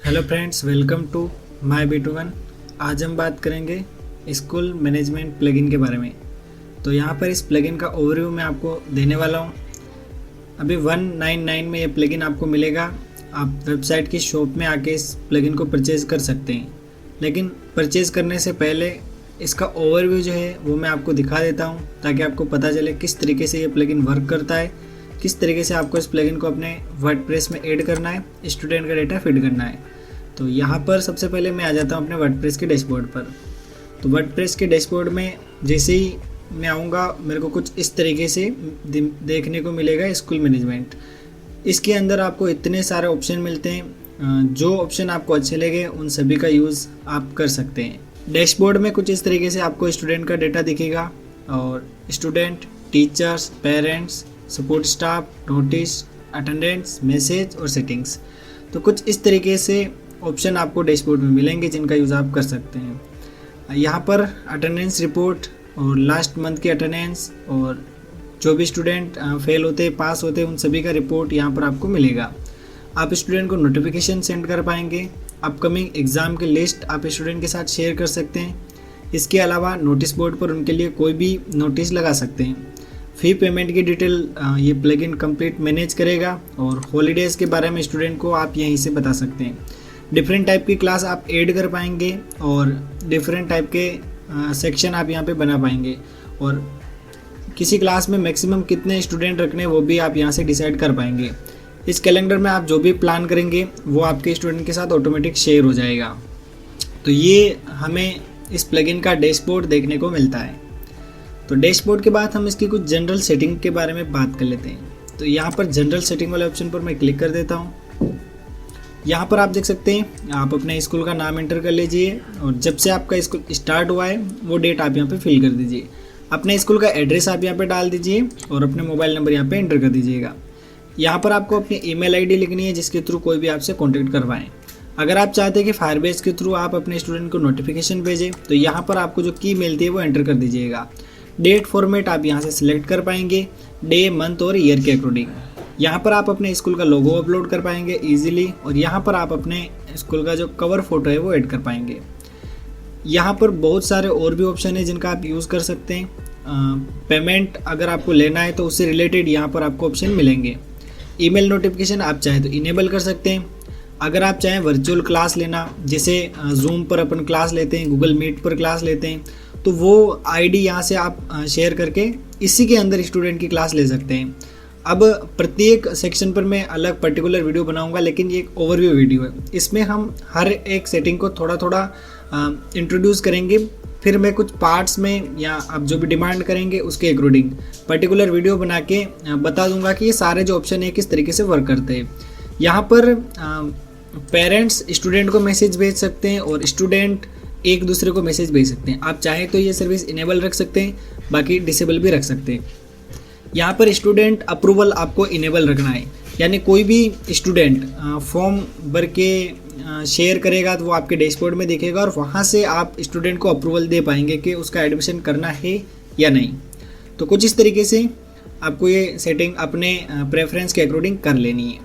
Hello friends, welcome to my B2 1। आज हम बात करेंगे स्कूल मैनेजमेंट प्लगइन के बारे में। तो यहाँ पर इस प्लगइन का ओवरव्यू मैं आपको देने वाला हूँ। अभी 199 में ये प्लगइन आपको मिलेगा। आप वेबसाइट की शॉप में आके इस प्लगइन को परचेज़ कर सकते हैं, लेकिन परचेज़ करने से पहले इसका ओवरव्यू जो है वो मैं आपको दिखा देता हूँ, ताकि आपको पता चले किस तरीके से ये प्लगइन वर्क करता है, किस तरीके से आपको इस प्लगइन को अपने वर्डप्रेस में ऐड करना है, स्टूडेंट का डेटा फीड करना है। तो यहाँ पर सबसे पहले मैं आ जाता हूँ अपने वर्डप्रेस के डैशबोर्ड पर। तो वर्डप्रेस के डैशबोर्ड में जैसे ही मैं आऊँगा, मेरे को कुछ इस तरीके से देखने को मिलेगा स्कूल मैनेजमेंट। इसके अंदर आपको इतने सारे ऑप्शन मिलते हैं, जो ऑप्शन आपको अच्छे लगे उन सभी का यूज़ आप कर सकते हैं। डैशबोर्ड में कुछ इस तरीके से आपको स्टूडेंट का डेटा दिखेगा, और student, teachers, parents, support staff, notice, attendance, message और सेटिंग्स। तो कुछ इस तरीके से ऑप्शन आपको डैशबोर्ड में मिलेंगे जिनका यूज़ आप कर सकते हैं। यहाँ पर अटेंडेंस रिपोर्ट और लास्ट मंथ की अटेंडेंस, और जो भी स्टूडेंट फेल होते पास होते उन सभी का रिपोर्ट यहाँ पर आपको मिलेगा। आप स्टूडेंट को नोटिफिकेशन सेंड कर पाएंगे। अपकमिंग एग्ज़ाम की लिस्ट आप स्टूडेंट के साथ शेयर कर सकते हैं। इसके अलावा नोटिस बोर्ड पर उनके लिए कोई भी नोटिस लगा सकते हैं। फ़ी पेमेंट की डिटेल ये प्लगइन कंप्लीट मैनेज करेगा, और हॉलीडेज़ के बारे में स्टूडेंट को आप यहीं से बता सकते हैं। डिफरेंट टाइप की क्लास आप ऐड कर पाएंगे, और डिफरेंट टाइप के सेक्शन आप यहाँ पे बना पाएंगे, और किसी क्लास में मैक्सिमम कितने स्टूडेंट रखने वो भी आप यहाँ से डिसाइड कर पाएंगे। इस कैलेंडर में आप जो भी प्लान करेंगे वो आपके स्टूडेंट के साथ ऑटोमेटिक शेयर हो जाएगा। तो ये हमें इस प्लगइन का डैशबोर्ड देखने को मिलता है। तो डैशबोर्ड के बाद हम इसकी कुछ जनरल सेटिंग के बारे में बात कर लेते हैं। तो यहाँ पर जनरल सेटिंग वाले ऑप्शन पर मैं क्लिक कर देता हूँ। यहाँ पर आप देख सकते हैं, आप अपने स्कूल का नाम एंटर कर लीजिए, और जब से आपका स्कूल स्टार्ट हुआ है वो डेट आप यहाँ पे फिल कर दीजिए। अपने स्कूल का एड्रेस आप यहाँ पे डाल दीजिए, और अपने मोबाइल नंबर यहाँ पे एंटर कर दीजिएगा। यहाँ पर आपको अपनी ईमेल आईडी लिखनी है जिसके थ्रू कोई भी आपसे कॉन्टैक्ट करवाएं। अगर आप चाहते हैं कि फायरबेस के थ्रू आप अपने स्टूडेंट को नोटिफिकेशन भेजें, तो यहाँ पर आपको जो की मिलती है वो एंटर कर दीजिएगा। डेट फॉर्मेट आप यहाँ से सिलेक्ट कर पाएंगे, डे, मंथ और ईयर के अकॉर्डिंग। यहाँ पर आप अपने स्कूल का लोगो अपलोड कर पाएंगे इजीली, और यहाँ पर आप अपने स्कूल का जो कवर फोटो है वो ऐड कर पाएंगे। यहाँ पर बहुत सारे और भी ऑप्शन है जिनका आप यूज़ कर सकते हैं। पेमेंट अगर आपको लेना है तो उससे रिलेटेड यहाँ पर आपको ऑप्शन मिलेंगे। ईमेल नोटिफिकेशन आप चाहें तो इनेबल कर सकते हैं। अगर आप चाहें वर्चुअल क्लास लेना, जैसे जूम पर अपन क्लास लेते हैं, गूगल मीट पर क्लास लेते हैं, तो वो आईडी यहाँ से आप शेयर करके इसी के अंदर स्टूडेंट की क्लास ले सकते हैं। अब प्रत्येक सेक्शन पर मैं अलग पर्टिकुलर वीडियो बनाऊंगा, लेकिन ये एक ओवरव्यू वीडियो है। इसमें हम हर एक सेटिंग को थोड़ा थोड़ा इंट्रोड्यूस करेंगे, फिर मैं कुछ पार्ट्स में या आप जो भी डिमांड करेंगे उसके अकॉर्डिंग पर्टिकुलर वीडियो बना के बता दूंगा कि ये सारे जो ऑप्शन है किस तरीके से वर्क करते हैं। यहाँ पर पेरेंट्स स्टूडेंट को मैसेज भेज सकते हैं, और स्टूडेंट एक दूसरे को मैसेज भेज सकते हैं। आप चाहें तो ये सर्विस इनेबल रख सकते हैं, बाकी डिसेबल भी रख सकते हैं। यहाँ पर स्टूडेंट अप्रूवल आपको इनेबल रखना है, यानी कोई भी स्टूडेंट फॉर्म भर के शेयर करेगा तो वो आपके डैशबोर्ड में दिखेगा, और वहाँ से आप स्टूडेंट को अप्रूवल दे पाएंगे कि उसका एडमिशन करना है या नहीं। तो कुछ इस तरीके से आपको ये सेटिंग अपने प्रेफरेंस के अकॉर्डिंग कर लेनी है।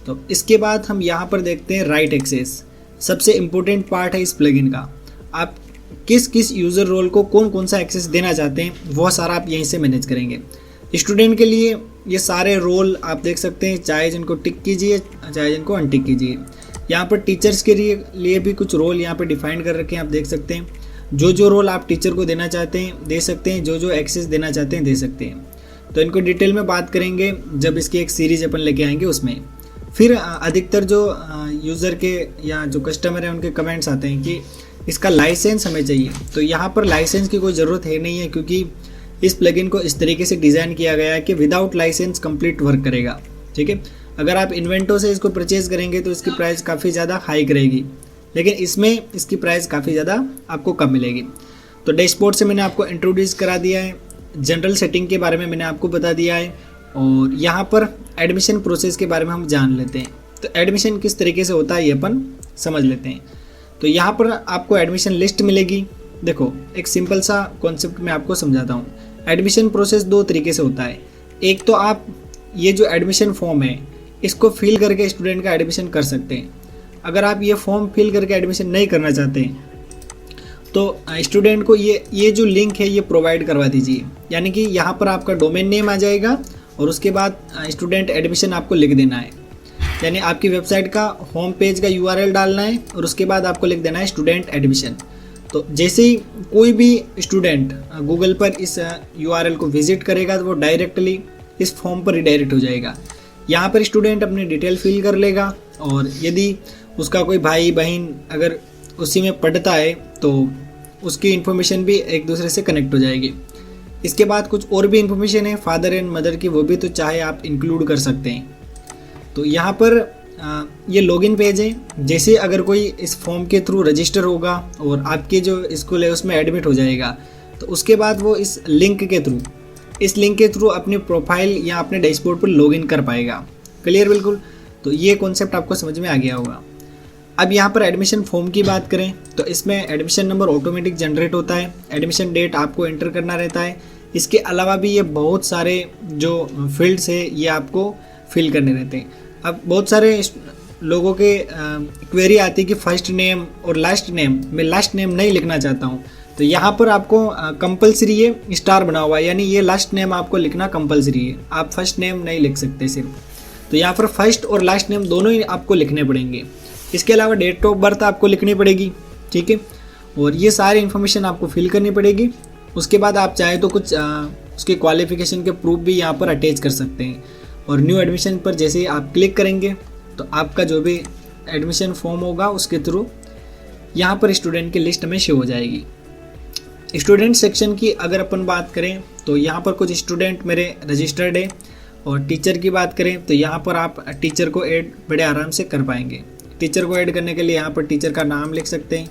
तो इसके बाद हम यहाँ पर देखते हैं राइट एक्सेस। सबसे इम्पोर्टेंट पार्ट है इस प्लगइन का। आप किस किस यूज़र रोल को कौन कौन सा एक्सेस देना चाहते हैं वो सारा आप यहीं से मैनेज करेंगे। स्टूडेंट के लिए ये सारे रोल आप देख सकते हैं, चाहे जिनको टिक कीजिए चाहे जिनको अनटिक कीजिए। यहाँ पर टीचर्स के लिए भी कुछ रोल यहाँ पर डिफाइन कर रखे हैं, आप देख सकते हैं। जो रोल आप टीचर को देना चाहते हैं दे सकते हैं, जो एक्सेस देना चाहते हैं दे सकते हैं। तो इनको डिटेल में बात करेंगे जब इसकी एक सीरीज अपन लेके आएंगे उसमें। फिर अधिकतर जो यूज़र के या जो कस्टमर है उनके कमेंट्स आते हैं कि इसका लाइसेंस हमें चाहिए। तो यहाँ पर लाइसेंस की कोई ज़रूरत है नहीं है, क्योंकि इस प्लगइन को इस तरीके से डिज़ाइन किया गया है कि विदाउट लाइसेंस कंप्लीट वर्क करेगा। ठीक है, अगर आप इन्वेंटो से इसको परचेज़ करेंगे तो इसकी प्राइस काफ़ी ज़्यादा हाइक रहेगी, लेकिन इसमें इसकी प्राइस काफ़ी ज़्यादा आपको कम मिलेगी। तो डैशबोर्ड से मैंने आपको इंट्रोड्यूस करा दिया है, जनरल सेटिंग के बारे में मैंने आपको बता दिया है, और यहाँ पर एडमिशन प्रोसेस के बारे में हम जान लेते हैं। तो एडमिशन किस तरीके से होता है ये अपन समझ लेते हैं। तो यहाँ पर आपको एडमिशन लिस्ट मिलेगी। देखो, एक सिंपल सा कॉन्सेप्ट मैं आपको समझाता हूँ। एडमिशन प्रोसेस दो तरीके से होता है। एक तो आप ये जो एडमिशन फॉर्म है इसको फिल करके स्टूडेंट का एडमिशन कर सकते हैं। अगर आप ये फॉर्म फिल करके एडमिशन नहीं करना चाहते हैं तो स्टूडेंट को ये जो लिंक है ये प्रोवाइड करवा दीजिए। यानी कि यहाँ पर आपका डोमेन नेम आ जाएगा और उसके बाद स्टूडेंट एडमिशन आपको लिख देना है। यानी आपकी वेबसाइट का होम पेज का URL डालना है और उसके बाद आपको लिख देना है स्टूडेंट एडमिशन। तो जैसे ही कोई भी स्टूडेंट गूगल पर इस URL को विजिट करेगा तो वो डायरेक्टली इस फॉर्म पर रिडायरेक्ट हो जाएगा। यहाँ पर स्टूडेंट अपनी डिटेल फिल कर लेगा और यदि उसका कोई भाई बहन अगर उसी में पढ़ता है तो उसकी इन्फॉर्मेशन भी एक दूसरे से कनेक्ट हो जाएगी। इसके बाद कुछ और भी इन्फॉर्मेशन है फादर एंड मदर की, वो भी तो चाहे आप इंक्लूड कर सकते हैं। तो यहाँ पर ये लॉगिन पेज है। जैसे अगर कोई इस फॉर्म के थ्रू रजिस्टर होगा और आपके जो स्कूल है उसमें एडमिट हो जाएगा तो उसके बाद वो इस लिंक के थ्रू अपनी प्रोफाइल या अपने डैशबोर्ड पर लॉगिन कर पाएगा। क्लियर बिल्कुल। तो ये कॉन्सेप्ट आपको समझ में आ गया होगा। अब यहाँ पर एडमिशन फॉर्म की बात करें तो इसमें एडमिशन नंबर ऑटोमेटिक जनरेट होता है, एडमिशन डेट आपको एंटर करना रहता है। इसके अलावा भी ये बहुत सारे जो फील्ड्स है ये आपको फिल करने रहते हैं। अब बहुत सारे लोगों के क्वेरी आती है कि फर्स्ट नेम और लास्ट नेम, मैं लास्ट नेम नहीं लिखना चाहता हूँ तो यहाँ पर आपको कंपलसरी ये स्टार बना हुआ है, यानी ये लास्ट नेम आपको लिखना कंपलसरी है, आप फर्स्ट नेम नहीं लिख सकते सिर्फ। तो यहाँ पर फर्स्ट और लास्ट नेम दोनों ही आपको लिखने पड़ेंगे। इसके अलावा डेट ऑफ बर्थ आपको लिखनी पड़ेगी, ठीक है, और ये सारी इन्फॉर्मेशन आपको फिल करनी पड़ेगी। उसके बाद आप चाहे तो कुछ उसके क्वालिफिकेशन के प्रूफ भी यहाँ पर अटैच कर सकते हैं। और न्यू एडमिशन पर जैसे ही आप क्लिक करेंगे तो आपका जो भी एडमिशन फॉर्म होगा उसके थ्रू यहाँ पर स्टूडेंट की लिस्ट में शो हो जाएगी। स्टूडेंट सेक्शन की अगर अपन बात करें तो यहाँ पर कुछ स्टूडेंट मेरे रजिस्टर्ड है। और टीचर की बात करें तो यहाँ पर आप टीचर को ऐड बड़े आराम से कर पाएंगे। टीचर को ऐड करने के लिए यहाँ पर टीचर का नाम लिख सकते हैं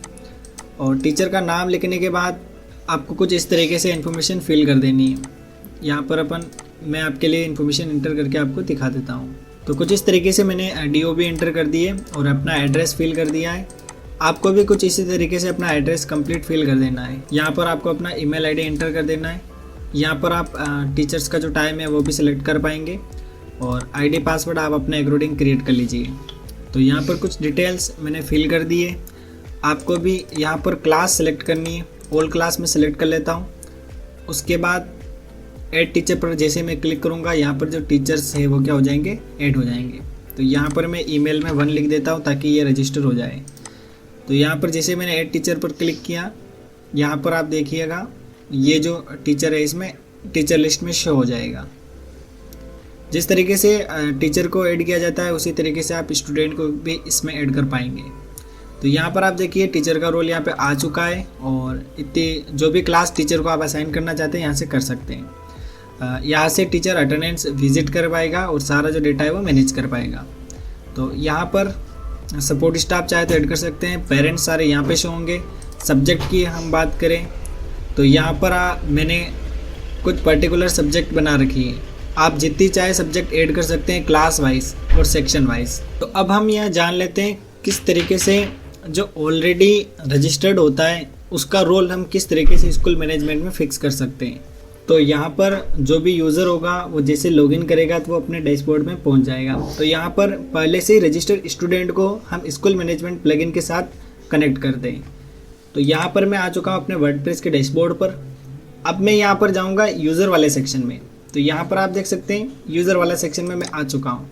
और टीचर का नाम लिखने के बाद आपको कुछ इस तरीके से इन्फॉर्मेशन फिल कर देनी है। यहाँ पर मैं आपके लिए इन्फॉर्मेशन इंटर करके आपको दिखा देता हूँ। तो कुछ इस तरीके से मैंने DOB इंटर कर दी है और अपना एड्रेस फिल कर दिया है। आपको भी कुछ इसी तरीके से अपना एड्रेस कंप्लीट फिल कर देना है। यहाँ पर आपको अपना email ID इंटर कर देना है। यहाँ पर आप टीचर्स का जो टाइम है वो भी सिलेक्ट कर पाएंगे और ID पासवर्ड आप अपने अकॉर्डिंग क्रिएट कर लीजिए। तो यहाँ पर कुछ डिटेल्स मैंने फिल कर दी है। आपको भी यहाँ पर क्लास सेलेक्ट करनी है, ऑल क्लास में सेलेक्ट कर लेता हूँ। उसके बाद ऐड टीचर पर जैसे मैं क्लिक करूँगा यहाँ पर जो टीचर्स है वो क्या हो जाएंगे, ऐड हो जाएंगे। तो यहाँ पर मैं ईमेल में 1 लिख देता हूँ ताकि ये रजिस्टर हो जाए। तो यहाँ पर जैसे मैंने ऐड टीचर पर क्लिक किया, यहाँ पर आप देखिएगा ये जो टीचर है इसमें टीचर लिस्ट में शो हो जाएगा। जिस तरीके से टीचर को ऐड किया जाता है उसी तरीके से आप स्टूडेंट को भी इसमें ऐड कर पाएंगे। तो यहाँ पर आप देखिए टीचर का रोल यहाँ पे आ चुका है और इतनी जो भी क्लास टीचर को आप असाइन करना चाहते हैं यहाँ से कर सकते हैं। यहाँ से टीचर अटेंडेंस विजिट कर पाएगा और सारा जो डेटा है वो मैनेज कर पाएगा। तो यहाँ पर सपोर्ट स्टाफ चाहे तो ऐड कर सकते हैं। पेरेंट्स सारे यहाँ पे शो होंगे। सब्जेक्ट की हम बात करें तो यहाँ पर मैंने कुछ पर्टिकुलर सब्जेक्ट बना रखी है। आप जितनी चाहे सब्जेक्ट ऐड कर सकते हैं क्लास वाइज और सेक्शन वाइज। तो अब हम यहाँ जान लेते हैं किस तरीके से जो ऑलरेडी रजिस्टर्ड होता है उसका रोल हम किस तरीके से स्कूल मैनेजमेंट में फिक्स कर सकते हैं। तो यहाँ पर जो भी यूज़र होगा वो जैसे लॉगिन करेगा तो वो अपने डैशबोर्ड में पहुँच जाएगा। तो यहाँ पर पहले से ही रजिस्टर्ड स्टूडेंट को हम स्कूल मैनेजमेंट प्लगइन के साथ कनेक्ट कर दें। तो यहाँ पर मैं आ चुका हूँ अपने वर्डप्रेस के डैशबोर्ड पर। अब मैं यहाँ पर जाऊँगा यूज़र वाले सेक्शन में। तो यहाँ पर आप देख सकते हैं यूज़र वाला सेक्शन में मैं आ चुका हूँ।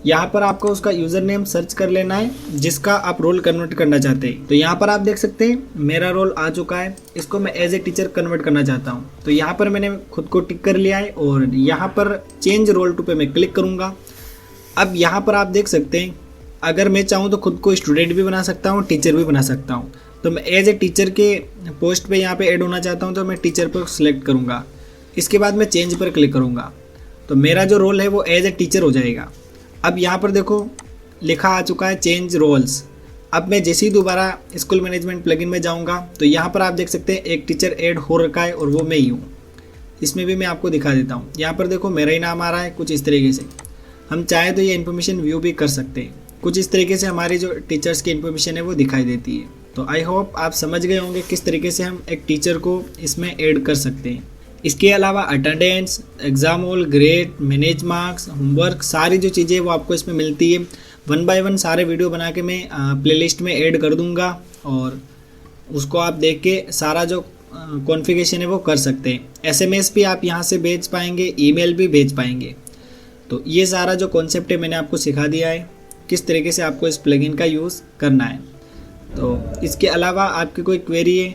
यहाँ पर आपको उसका यूज़र नेम सर्च कर लेना है जिसका आप रोल कन्वर्ट करना चाहते हैं। तो यहाँ पर आप देख सकते हैं मेरा रोल आ चुका है, इसको मैं एज ए टीचर कन्वर्ट करना चाहता हूँ। तो यहाँ पर मैंने खुद को टिक कर लिया है और यहाँ पर चेंज रोल टू पे मैं क्लिक करूँगा। अब यहाँ पर आप देख सकते हैं अगर मैं चाहूँ तो खुद को स्टूडेंट भी बना सकता हूँ, टीचर भी बना सकता हूँ। तो मैं एज ए टीचर के पोस्ट पे यहाँ पे ऐड होना चाहता हूँ तो मैं टीचर पर सिलेक्ट करूँगा। इसके बाद मैं चेंज पर क्लिक करूँगा तो मेरा जो रोल है वो एज ए टीचर हो जाएगा। अब यहाँ पर देखो लिखा आ चुका है चेंज रोल्स। अब मैं जैसे ही दोबारा स्कूल मैनेजमेंट प्लगइन में जाऊँगा तो यहाँ पर आप देख सकते हैं एक टीचर ऐड हो रखा है और वो मैं ही हूँ। इसमें भी मैं आपको दिखा देता हूँ। यहाँ पर देखो मेरा ही नाम आ रहा है कुछ इस तरीके से। हम चाहे तो ये इन्फॉर्मेशन व्यू भी कर सकते हैं। कुछ इस तरीके से हमारी जो टीचर्स की इन्फॉर्मेशन है वो दिखाई देती है। तो आई होप आप समझ गए होंगे किस तरीके से हम एक टीचर को इसमें ऐड कर सकते हैं। इसके अलावा attendance, exam hall, grade, manage marks, homework, सारी जो चीज़ें वो आपको इसमें मिलती है। वन बाय वन सारे वीडियो बना के मैं प्लेलिस्ट में ऐड कर दूंगा और उसको आप देख के सारा जो कॉन्फ़िगरेशन है वो कर सकते हैं। एसएमएस भी आप यहाँ से भेज पाएंगे, ईमेल भी भेज पाएंगे। तो ये सारा जो कॉन्सेप्ट है मैंने आपको सिखा दिया है किस तरीके से आपको इस प्लगइन का यूज़ करना है। तो इसके अलावा आपकी कोई क्वेरी है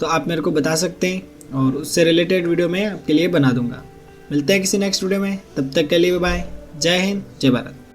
तो आप मेरे को बता सकते हैं और उससे रिलेटेड वीडियो मैं आपके लिए बना दूंगा। मिलते हैं किसी नेक्स्ट वीडियो में, तब तक के लिए बाय। जय हिंद, जय भारत।